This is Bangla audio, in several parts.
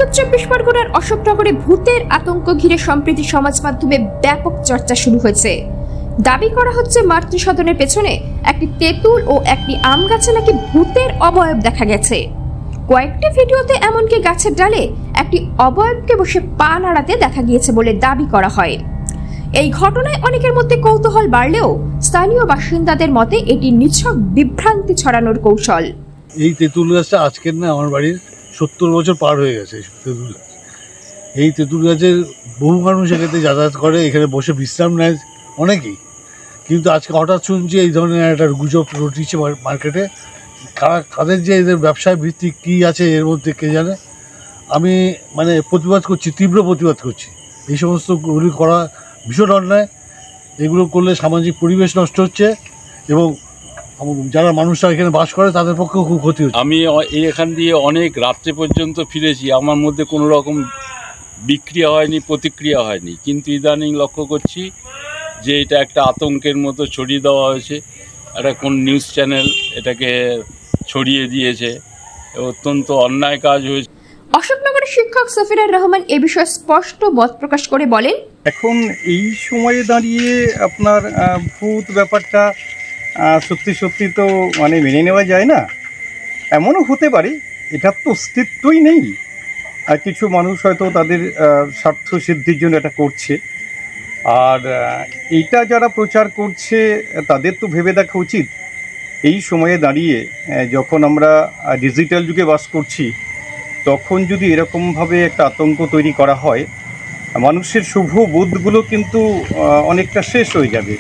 উত্তর 24 পরগনার অশোকনগরে ভূতের আতঙ্ক ঘিরে সম্প্রতি সমাজ মাধ্যমে ব্যাপক চর্চা শুরু হয়েছে। দাবি করা হচ্ছে মাতৃসদনের পেছনে একটি তেঁতুল ও একটি আম গাছে নাকি ভূতের অবয়ব দেখা গেছে। কয়েকটি ভিডিওতে এমনকি গাছের ডালে একটি অবয়বকে বসে পা নাড়াতে দেখা গিয়েছে বলে দাবি করা হয়। এই ঘটনায় অনেকের মধ্যে কৌতূহল বাড়লেও স্থানীয় বাসিন্দাদের মতে এটি নিছক বিভ্রান্তি ছড়ানোর কৌশল। এই তেঁতুল গাছটা আজকের না, আমার বাড়ির 70 বছর পার হয়ে গেছে। তেঁতুল গাছ, এই তেঁতুল গাছের বহু মানুষ এখানে যাতায়াত করে, এখানে বসে বিশ্রাম নেয় অনেকেই। কিন্তু আজকে হঠাৎ শুনছি এই ধরনের একটা গুজব রটিছে মার্কেটে। কাদের যে এদের ব্যবসায় ভিত্তিক কী আছে এর মধ্যে কে জানে। আমি প্রতিবাদ করছি, তীব্র প্রতিবাদ করছি। এই সমস্তগুলি করা ভীষণ অন্যায়। এগুলো করলে সামাজিক পরিবেশ নষ্ট হচ্ছে এবং যারা মানুষরা এখানে বাস করে তাদের পক্ষেও খুব ক্ষতি হচ্ছে। আমি এখান দিয়ে অনেক রাত্রে পর্যন্ত ফিরেছি, আমার মধ্যে কোনো রকম বিক্রিয়া হয়নি, প্রতিক্রিয়া হয়নি। কিন্তু ইদানিং লক্ষ্য করছি যে এটা একটা আতঙ্কের মতো ছড়িয়ে দেওয়া হয়েছে। একটা কোন নিউজ চ্যানেল এটাকে ছড়িয়ে দিয়েছে, অত্যন্ত অন্যায় কাজ হয়েছে। অশোকনগরের শিক্ষক সফিরার রহমান এ বিষয়ে স্পষ্ট মত প্রকাশ করে বলেন, এখন এই সময়ে দাঁড়িয়ে আপনার ভূত ব্যাপারটা সত্যি সত্যি তো মেনে নেওয়া যায় না। এমনও হতে পারে এটার তো অস্তিত্বই নেই, আর কিছু মানুষ হয়তো তাদের স্বার্থ সিদ্ধির জন্য এটা করছে। আর এইটা যারা প্রচার করছে তাদের তো ভেবে দেখা উচিত, এই সময়ে দাঁড়িয়ে যখন আমরা ডিজিটাল যুগে বাস করছি, তখন যদি এরকমভাবে একটা আতঙ্ক তৈরি করা হয়, মানুষের শুভ বোধগুলো কিন্তু অনেকটা শেষ হয়ে যাবে।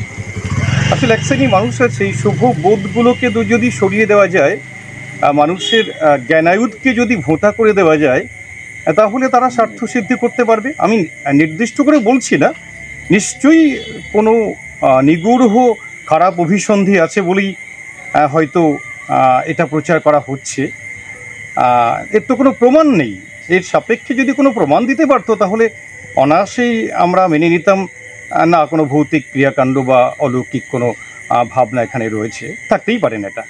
আসলে এক শ্রেণী মানুষ আছে, এই শুভ বোধগুলোকে যদি সরিয়ে দেওয়া যায়, মানুষের জ্ঞানায়ুধকে যদি ভোঁতা করে দেওয়া যায়, তাহলে তারা স্বার্থসিদ্ধি করতে পারবে। আমি নির্দিষ্ট করে বলছি না, নিশ্চয়ই কোনো নিগূঢ় খারাপ অভিসন্ধি আছে বলেই হয়তো এটা প্রচার করা হচ্ছে। এর তো কোনো প্রমাণ নেই। এর সাপেক্ষে যদি কোনো প্রমাণ দিতে পারতো তাহলে অনায়াসেই আমরা মেনে নিতাম না কোনো ভৌতিক ক্রিয়াকাণ্ড বা অলৌকিক কোনো ভাবনা এখানে রয়েছে, থাকতেই পারে না এটা।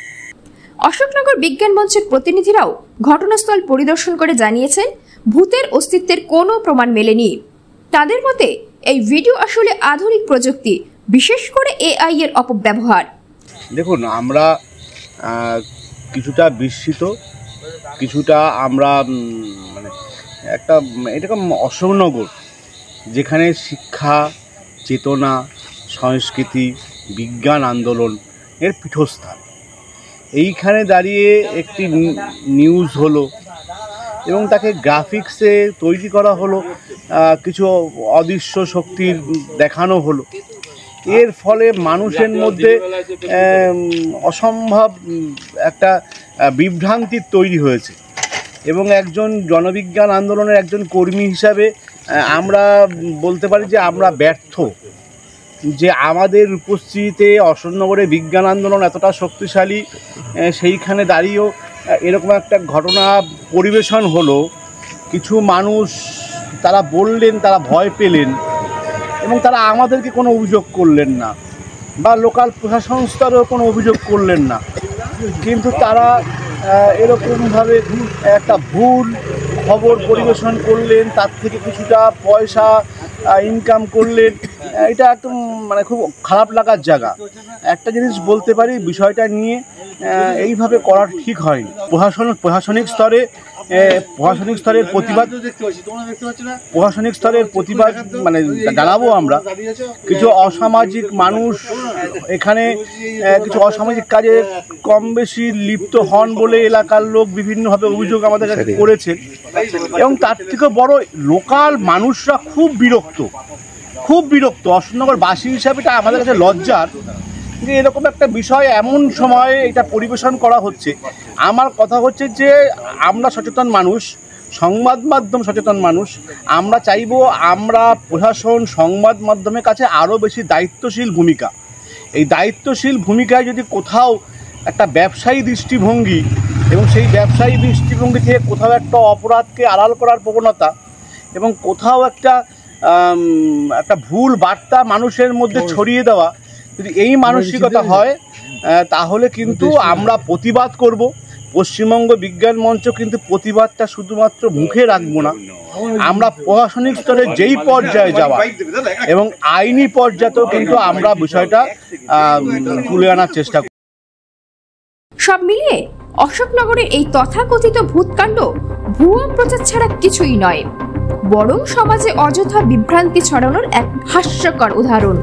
অশোকনগর বিজ্ঞান মঞ্চের প্রতিনিধিরাও ঘটনাস্থল পরিদর্শন করে জানিয়েছেন ভূতের অস্তিত্বের কোনো প্রমাণ মেলেনি। তাদের মতে এই ভিডিও আসলে আধুনিক প্রযুক্তি, বিশেষ করে AI এর অপব্যবহার। দেখুন, আমরা কিছুটা বিস্মিত, কিছুটা আমরা একটা এরকম অশোকনগর যেখানে শিক্ষা, চেতনা, সংস্কৃতি, বিজ্ঞান আন্দোলন এর পীঠস্থান, এইখানে দাঁড়িয়ে একটি নিউজ হলো এবং তাকে গ্রাফিক্সে তৈরি করা হলো, কিছু অদৃশ্য শক্তির দেখানো হলো। এর ফলে মানুষের মধ্যে অসম্ভব একটা বিভ্রান্তি তৈরি হয়েছে এবং একজন জনবিজ্ঞান আন্দোলনের একজন কর্মী হিসাবে আমরা বলতে পারি যে আমরা ব্যর্থ, যে আমাদের উপস্থিতিতে অশোকনগরে বিজ্ঞান আন্দোলন এতটা শক্তিশালী, সেইখানে দাঁড়িয়েও এরকম একটা ঘটনা পরিবেশন হলো। কিছু মানুষ তারা বললেন, তারা ভয় পেলেন এবং তারা আমাদেরকে কোনো অভিযোগ করলেন না বা লোকাল প্রশাসন স্তরেও কোনো অভিযোগ করলেন না, কিন্তু তারা এরকমভাবে একটা ভুল খবর পরিবেশন করলেন, তার থেকে কিছুটা পয়সা ইনকাম করলেন। এটা একদম খুব খারাপ লাগার জায়গা। একটা জিনিস বলতে পারি, বিষয়টা নিয়ে এইভাবে করা ঠিক হয়নি। প্রশাসনিক স্তরের প্রতিবাদ জানাবো আমরা। কিছু অসামাজিক মানুষ এখানে কিছু অসামাজিক কাজে কম বেশি লিপ্ত হন বলে এলাকার লোক বিভিন্নভাবে অভিযোগ আমাদের কাছে করেছেন এবং তার থেকে বড় লোকাল মানুষরা খুব বিরক্ত। অশোকনগরবাসী হিসাবে এটা আমাদের কাছে লজ্জার যে এরকম একটা বিষয় এমন সময়ে এটা পরিবেশন করা হচ্ছে। আমার কথা হচ্ছে যে আমরা সচেতন মানুষ, সংবাদ মাধ্যম সচেতন মানুষ, আমরা চাইব আমরা প্রশাসন, সংবাদ মাধ্যমের কাছে আরও বেশি দায়িত্বশীল ভূমিকা। এই দায়িত্বশীল ভূমিকায় যদি কোথাও একটা ব্যবসায়ী দৃষ্টিভঙ্গি এবং সেই ব্যবসায়ী দৃষ্টিভঙ্গি থেকে কোথাও একটা অপরাধকে আড়াল করার প্রবণতা এবং কোথাও একটা ভুল বার্তা মানুষের মধ্যে ছড়িয়ে দেওয়া, যদি এই মানসিকতা হয় তাহলে কিন্তু আমরা প্রতিবাদ করব। পশ্চিমবঙ্গ বিজ্ঞান মঞ্চ কিন্তু প্রতিবাদটা শুধুমাত্র মুখে রাখবো না, আমরা প্রশাসনিক স্তরে যেই পর্যায়ে যাওয়া এবং আইনি পর্যায়েও কিন্তু আমরা বিষয়টা তুলে আনার চেষ্টা করি। সব মিলিয়ে অশোকনগরের এই তথাকথিত ভূতকাণ্ড ভুয়া প্রচার ছাড়া কিছুই নয়, বরং সমাজে অযথা বিভ্রান্তি ছড়ানোর এক হাস্যকর উদাহরণ।